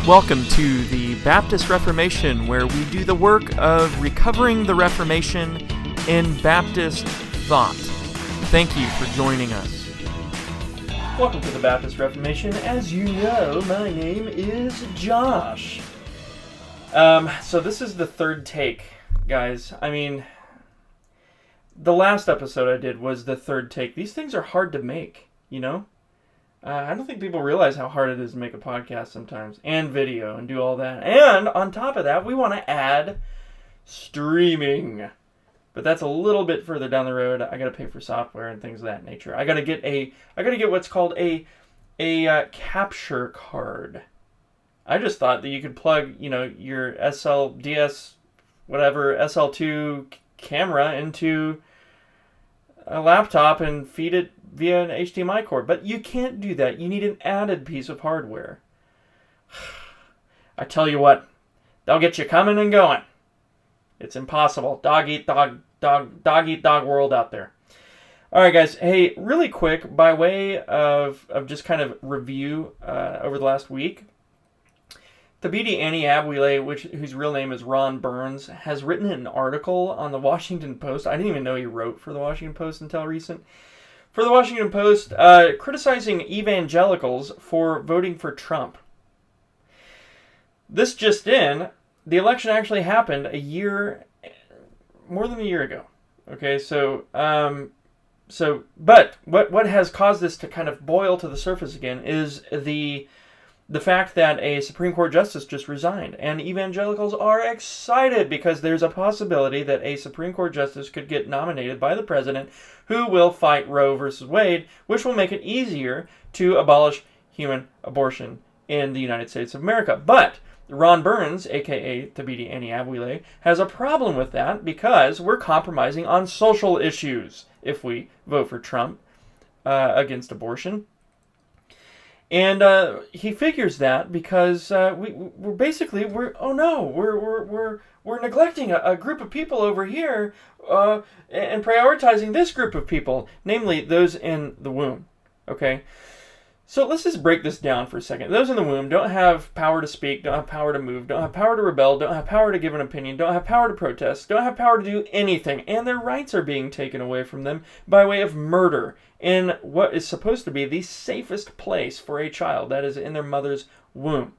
Welcome to the Baptist Reformation, where we do the work of recovering the Reformation in Baptist thought. Thank you for joining us. Welcome to the Baptist Reformation. As you know, my name is Josh. So this is the third take, guys. I mean, the last episode I did was the third take. These things are hard to make, you know? I don't think people realize how hard it is to make a podcast sometimes, and video, and do all that. And on top of that, we want to add streaming. But that's a little bit further down the road. I got to pay for software and things of that nature. I got to get what's called a capture card. I just thought that you could plug, your DS, whatever, SL2 camera into a laptop and feed it via an HDMI cord. But you can't do that. You need an added piece of hardware. I tell you what, they'll get you coming and going. It's impossible. Dog eat dog world out there. All right, guys. Hey, really quick, by way of just kind of review over the last week, Thabiti Anyabwile, whose real name is Ron Burns, has written an article on the Washington Post. I didn't even know he wrote for the Washington Post until recent. For the Washington Post, criticizing evangelicals for voting for Trump. This just in, the election actually happened more than a year ago. Okay, but what has caused this to kind of boil to the surface again is the fact that a Supreme Court justice just resigned, and evangelicals are excited because there's a possibility that a Supreme Court justice could get nominated by the president who will fight Roe versus Wade, which will make it easier to abolish human abortion in the United States of America. But Ron Burns, aka Thabiti Anyabwile, has a problem with that because we're compromising on social issues if we vote for Trump against abortion. And he figures that because we're neglecting a group of people over here and prioritizing this group of people, namely those in the womb. Okay, so let's just break this down for a second. Those in the womb don't have power to speak, don't have power to move, don't have power to rebel, don't have power to give an opinion, don't have power to protest, don't have power to do anything, and their rights are being taken away from them by way of murder in what is supposed to be the safest place for a child, that is in their mother's womb.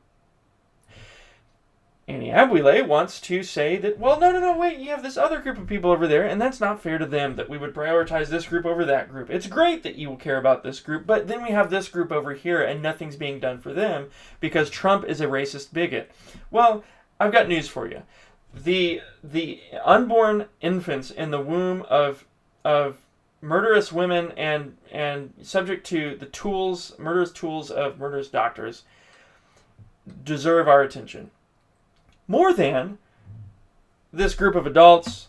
Anyabwile wants to say that, well, no, wait, you have this other group of people over there, and that's not fair to them, that we would prioritize this group over that group. It's great that you will care about this group, but then we have this group over here, and nothing's being done for them because Trump is a racist bigot. Well, I've got news for you. The unborn infants in the womb of murderous women and subject to the murderous tools of murderous doctors deserve our attention. More than this group of adults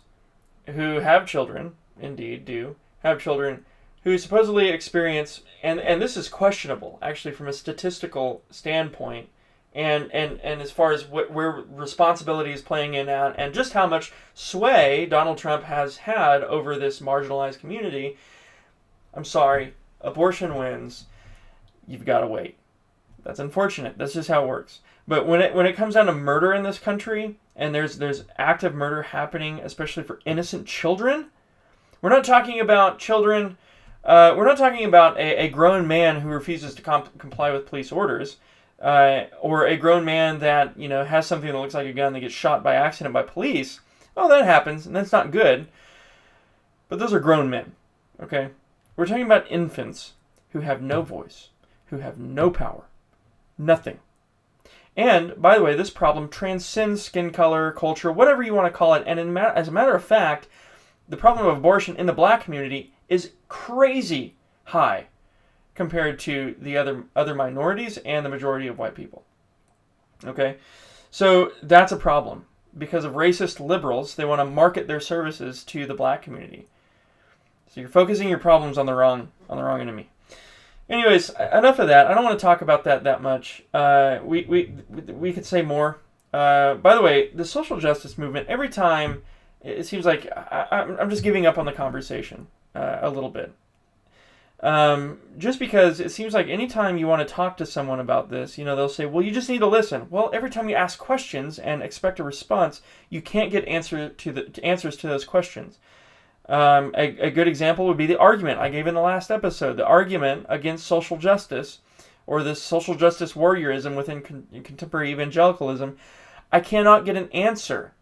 who have children, indeed do, have children who supposedly experience, and this is questionable, actually, from a statistical standpoint, and as far as where responsibility is playing in at, and just how much sway Donald Trump has had over this marginalized community. I'm sorry, abortion wins. You've got to wait. That's unfortunate. That's just how it works. But when it comes down to murder in this country, and there's active murder happening, especially for innocent children, we're not talking about children. We're not talking about a grown man who refuses to comply with police orders, or a grown man that has something that looks like a gun that gets shot by accident by police. Oh, that happens, and that's not good. But those are grown men. Okay, we're talking about infants who have no voice, who have no power, nothing. And, by the way, this problem transcends skin color, culture, whatever you want to call it. And as a matter of fact, the problem of abortion in the black community is crazy high compared to the other minorities and the majority of white people. Okay? So that's a problem. Because of racist liberals, they want to market their services to the black community. So you're focusing your problems on the wrong enemy. Anyways, enough of that. I don't want to talk about that much. We could say more. By the way, the social justice movement, every time, it seems like I'm just giving up on the conversation a little bit. Just because it seems like anytime you want to talk to someone about this, they'll say, well, you just need to listen. Well, every time you ask questions and expect a response, you can't get answers to those questions. A good example would be the argument I gave in the last episode. The argument against social justice, or this social justice warriorism within contemporary evangelicalism. I cannot get an answer,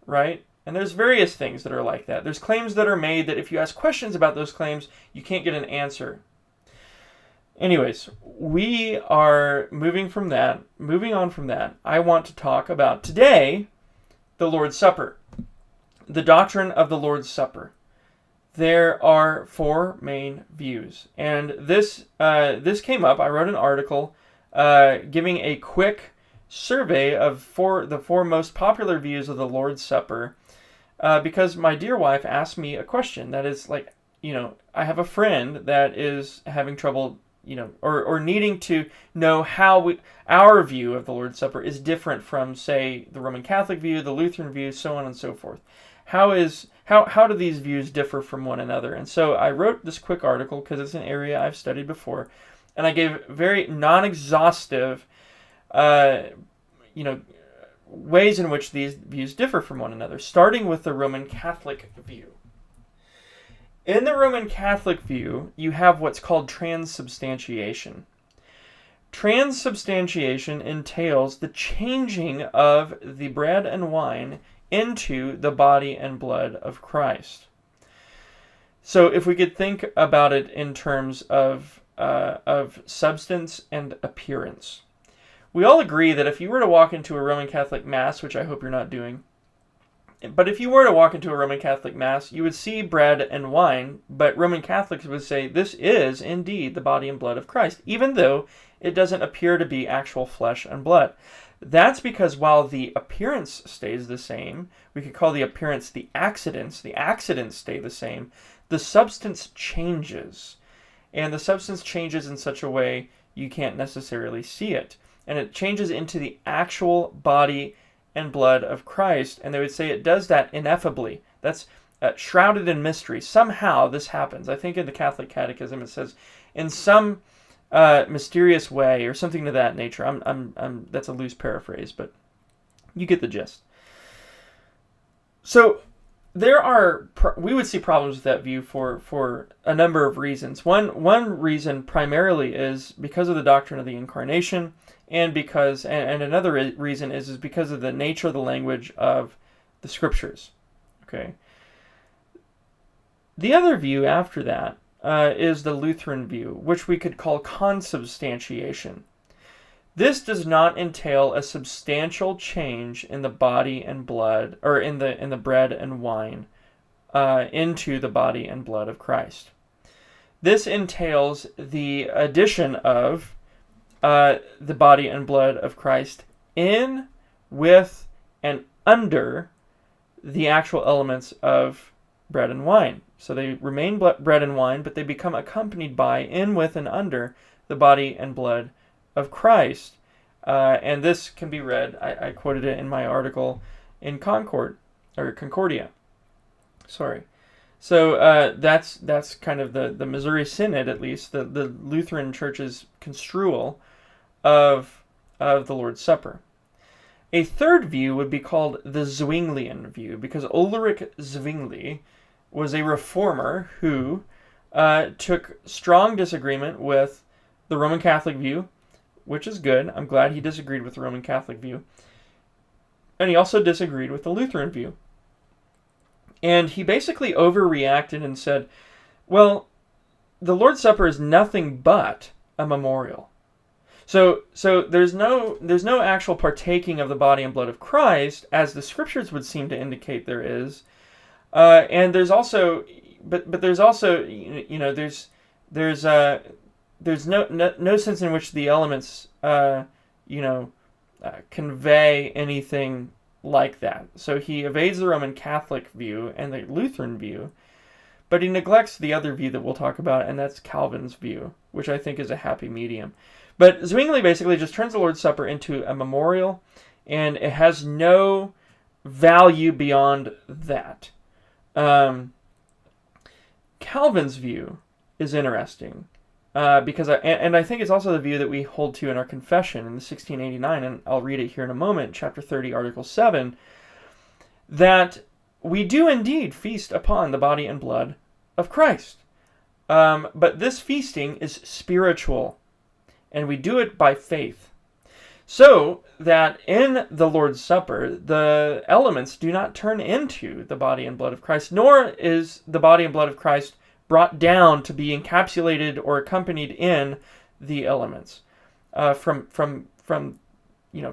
right? And there's various things that are like that. There's claims that are made that if you ask questions about those claims, you can't get an answer. Anyways, we are moving on from that. I want to talk about today the Lord's Supper, the doctrine of the Lord's Supper. There are 4 main views, and this came up. I wrote an article giving a quick survey of the 4 most popular views of the Lord's Supper, because my dear wife asked me a question that is like, I have a friend that is having trouble, or needing to know how our view of the Lord's Supper is different from, say, the Roman Catholic view, the Lutheran view, so on and so forth. How do these views differ from one another? And so I wrote this quick article because it's an area I've studied before, and I gave very non-exhaustive, ways in which these views differ from one another, starting with the Roman Catholic view. In the Roman Catholic view, you have what's called transubstantiation. Transubstantiation entails the changing of the bread and wine into the body and blood of Christ. So if we could think about it in terms of substance and appearance, we all agree that if you were to walk into a Roman Catholic Mass, which I hope you're not doing, but if you were to walk into a Roman Catholic Mass, you would see bread and wine, but Roman Catholics would say this is indeed the body and blood of Christ, even though it doesn't appear to be actual flesh and blood. That's because while the appearance stays the same, we could call the appearance the accidents stay the same, the substance changes. And the substance changes in such a way you can't necessarily see it. And it changes into the actual body and blood of Christ. And they would say it does that ineffably. That's shrouded in mystery. Somehow this happens. I think in the Catholic Catechism it says, in some mysterious way, or something to that nature. That's a loose paraphrase, but you get the gist. So we would see problems with that view for a number of reasons. One reason primarily is because of the doctrine of the Incarnation, and another reason is because of the nature of the language of the Scriptures. Okay. The other view after that is the Lutheran view, which we could call consubstantiation. This does not entail a substantial change in the body and blood, or in the bread and wine, into the body and blood of Christ. This entails the addition of the body and blood of Christ in, with, and under the actual elements of bread and wine. So they remain bread and wine, but they become accompanied by, in, with, and under the body and blood of Christ. And this can be read, I quoted it in my article in Concordia. Sorry. So that's kind of the Missouri Synod, at least, the Lutheran Church's construal of the Lord's Supper. A third view would be called the Zwinglian view, because Ulrich Zwingli was a reformer who took strong disagreement with the Roman Catholic view, which is good. I'm glad he disagreed with the Roman Catholic view. And he also disagreed with the Lutheran view. And he basically overreacted and said, well, the Lord's Supper is nothing but a memorial. So there's no actual partaking of the body and blood of Christ, as the Scriptures would seem to indicate there is. And there's also, but there's also, there's no sense in which the elements, convey anything like that. So he evades the Roman Catholic view and the Lutheran view, but he neglects the other view that we'll talk about, and that's Calvin's view, which I think is a happy medium. But Zwingli basically just turns the Lord's Supper into a memorial, and it has no value beyond that. Calvin's view is interesting. Because I think it's also the view that we hold to in our confession in the 1689, and I'll read it here in a moment, chapter 30, article 7, that we do indeed feast upon the body and blood of Christ. But this feasting is spiritual, and we do it by faith. So that in the Lord's Supper, the elements do not turn into the body and blood of Christ, nor is the body and blood of Christ brought down to be encapsulated or accompanied in the elements from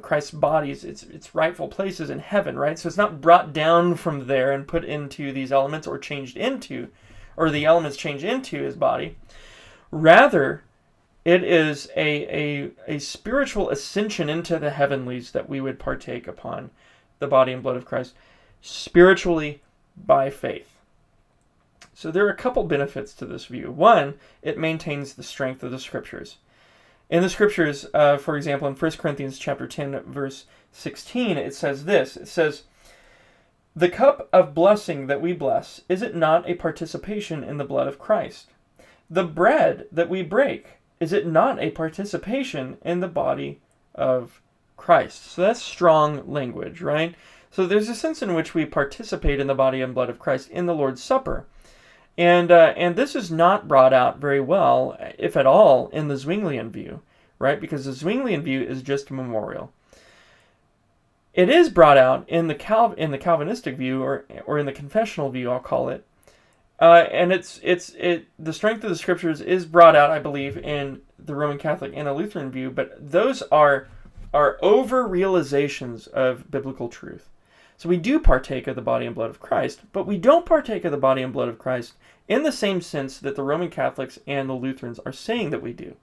Christ's body's its rightful places in heaven, right? So it's not brought down from there and put into these elements or changed into, or the elements change into his body. Rather, it is a spiritual ascension into the heavenlies that we would partake upon the body and blood of Christ spiritually by faith. So there are a couple benefits to this view. One, it maintains the strength of the Scriptures. In the Scriptures, for example, in 1 Corinthians chapter 10, verse 16, it says this. It says, "The cup of blessing that we bless, is it not a participation in the blood of Christ? The bread that we break, is it not a participation in the body of Christ?" So that's strong language, right? So there's a sense in which we participate in the body and blood of Christ in the Lord's Supper. And this is not brought out very well, if at all, in the Zwinglian view, right? Because the Zwinglian view is just a memorial. It is brought out in the Calvinistic view, or in the confessional view, I'll call it. And the strength of the Scriptures is brought out, I believe, in the Roman Catholic and the Lutheran view, but those are over-realizations of biblical truth. So we do partake of the body and blood of Christ, but we don't partake of the body and blood of Christ in the same sense that the Roman Catholics and the Lutherans are saying that we do.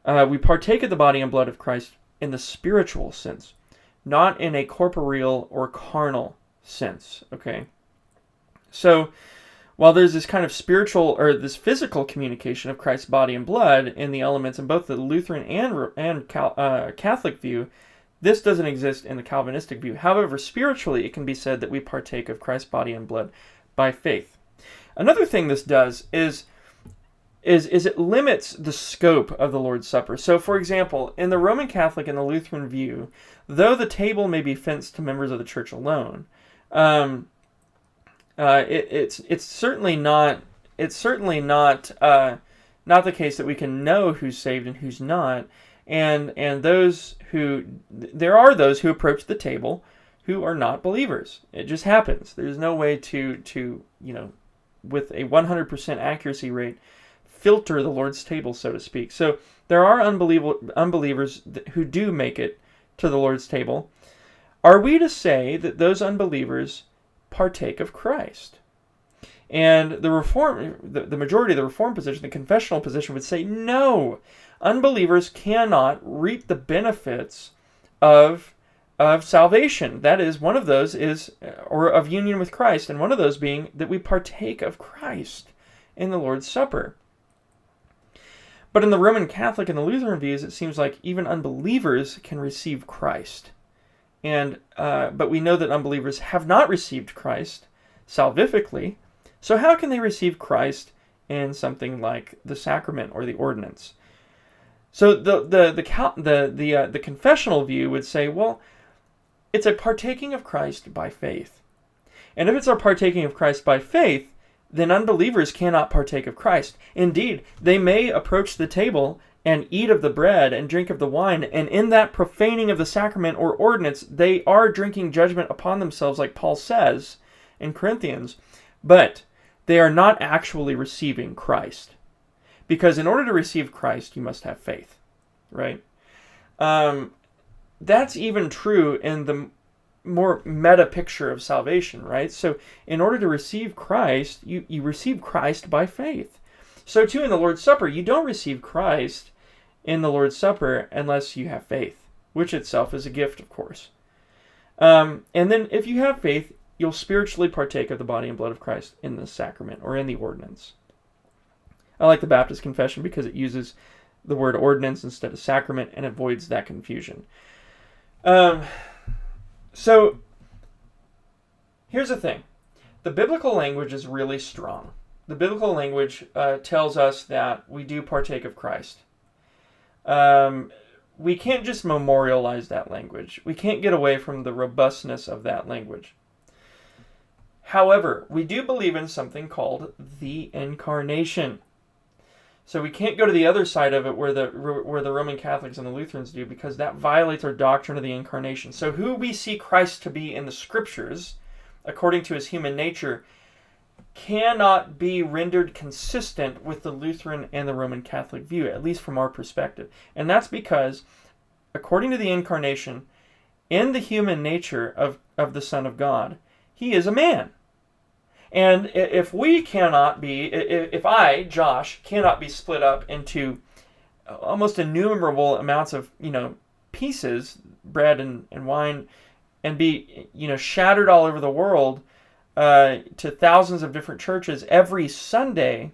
We partake of the body and blood of Christ in the spiritual sense, not in a corporeal or carnal sense, okay? So while there's this kind of spiritual, or this physical communication of Christ's body and blood in the elements in both the Lutheran and Catholic view, this doesn't exist in the Calvinistic view. However, spiritually, it can be said that we partake of Christ's body and blood by faith. Another thing this does is it limits the scope of the Lord's Supper. So, for example, in the Roman Catholic and the Lutheran view, though the table may be fenced to members of the church alone, it's certainly not not the case that we can know who's saved and who's not. And there are those who approach the table who are not believers. It just happens. There's no way to with a 100% accuracy rate, filter the Lord's table, so to speak. So there are unbelievers who do make it to the Lord's table. Are we to say that those unbelievers partake of Christ? And the majority of the Reformed position, the confessional position, would say no. Unbelievers cannot reap the benefits of salvation. That is, one of those is, or of union with Christ, and one of those being that we partake of Christ in the Lord's Supper. But in the Roman Catholic and the Lutheran views, it seems like even unbelievers can receive Christ. But we know that unbelievers have not received Christ salvifically. So how can they receive Christ in something like the sacrament or the ordinance? So the confessional view would say, well, it's a partaking of Christ by faith. And if it's a partaking of Christ by faith, then unbelievers cannot partake of Christ. Indeed, they may approach the table and eat of the bread and drink of the wine, and in that profaning of the sacrament or ordinance, they are drinking judgment upon themselves, like Paul says in Corinthians, but they are not actually receiving Christ. Because in order to receive Christ, you must have faith, right? That's even true in the more meta picture of salvation, right? So in order to receive Christ, you receive Christ by faith. So too in the Lord's Supper, you don't receive Christ in the Lord's Supper unless you have faith, which itself is a gift, of course. And then if you have faith, you'll spiritually partake of the body and blood of Christ in the sacrament or in the ordinance. I like the Baptist confession because it uses the word ordinance instead of sacrament and avoids that confusion. So here's the thing. The biblical language is really strong. the biblical language tells us that we do partake of Christ. We can't just memorialize that language. We can't get away from the robustness of that language. However, we do believe in something called the incarnation. So we can't go to the other side of it where the Roman Catholics and the Lutherans do, because that violates our doctrine of the incarnation. So who we see Christ to be in the Scriptures, according to his human nature, cannot be rendered consistent with the Lutheran and the Roman Catholic view, at least from our perspective. And that's because, according to the incarnation, in the human nature of the Son of God, he is a man. And if we cannot be, if I, Josh, cannot be split up into almost innumerable amounts of, pieces, bread and wine, and be, shattered all over the world to thousands of different churches every Sunday,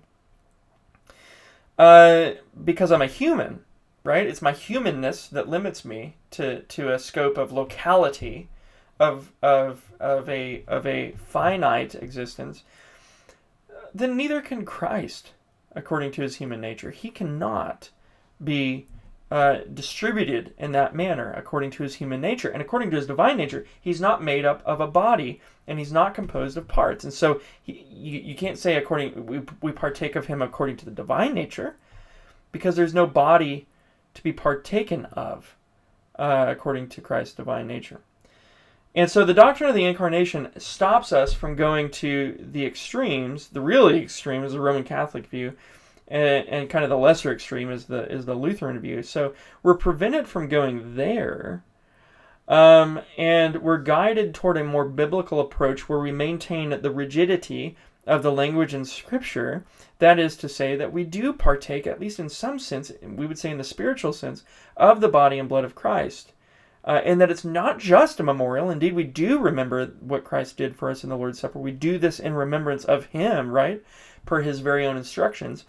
because I'm a human, right? It's my humanness that limits me to a scope of locality, of a finite existence, then neither can Christ, according to his human nature. He cannot be distributed in that manner according to his human nature. And according to his divine nature, he's not made up of a body, and he's not composed of parts. And so you can't say we partake of him according to the divine nature, because there's no body to be partaken of according to Christ's divine nature. And so the doctrine of the incarnation stops us from going to the extremes. The really extreme is the Roman Catholic view, and kind of the lesser extreme is the Lutheran view. So we're prevented from going there, and we're guided toward a more biblical approach where we maintain the rigidity of the language in Scripture. That is to say that we do partake, at least in some sense, we would say in the spiritual sense, of the body and blood of Christ. And that it's not just a memorial. Indeed, we do remember what Christ did for us in the Lord's Supper. We do this in remembrance of him, right? Per his very own instructions.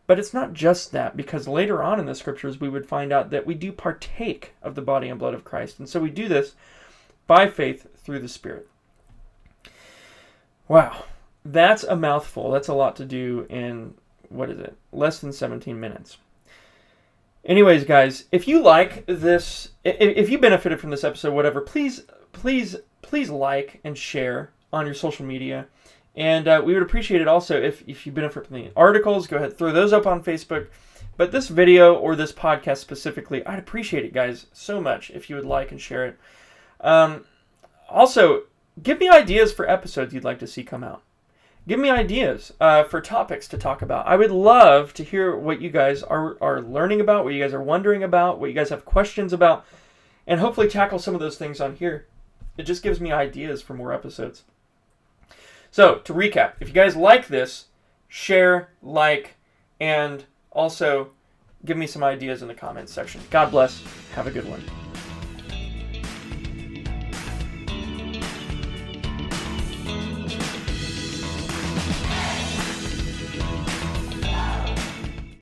But it's not just that, because later on in the Scriptures we would find out that we do partake of the body and blood of Christ. And so we do this by faith through the Spirit. Wow. That's a mouthful. That's a lot to do in, less than 17 minutes. Anyways, guys, if you like this, if you benefited from this episode, whatever, please like and share on your social media. And we would appreciate it also if you benefit from the articles. Go ahead, throw those up on Facebook. But this video, or this podcast specifically, I'd appreciate it, guys, so much if you would like and share it. Also, give me ideas for episodes you'd like to see come out. Give me ideas for topics to talk about. I would love to hear what you guys are learning about, what you guys are wondering about, what you guys have questions about, and hopefully tackle some of those things on here. It just gives me ideas for more episodes. So, to recap, if you guys like this, share, like, and also give me some ideas in the comments section. God bless. Have a good one.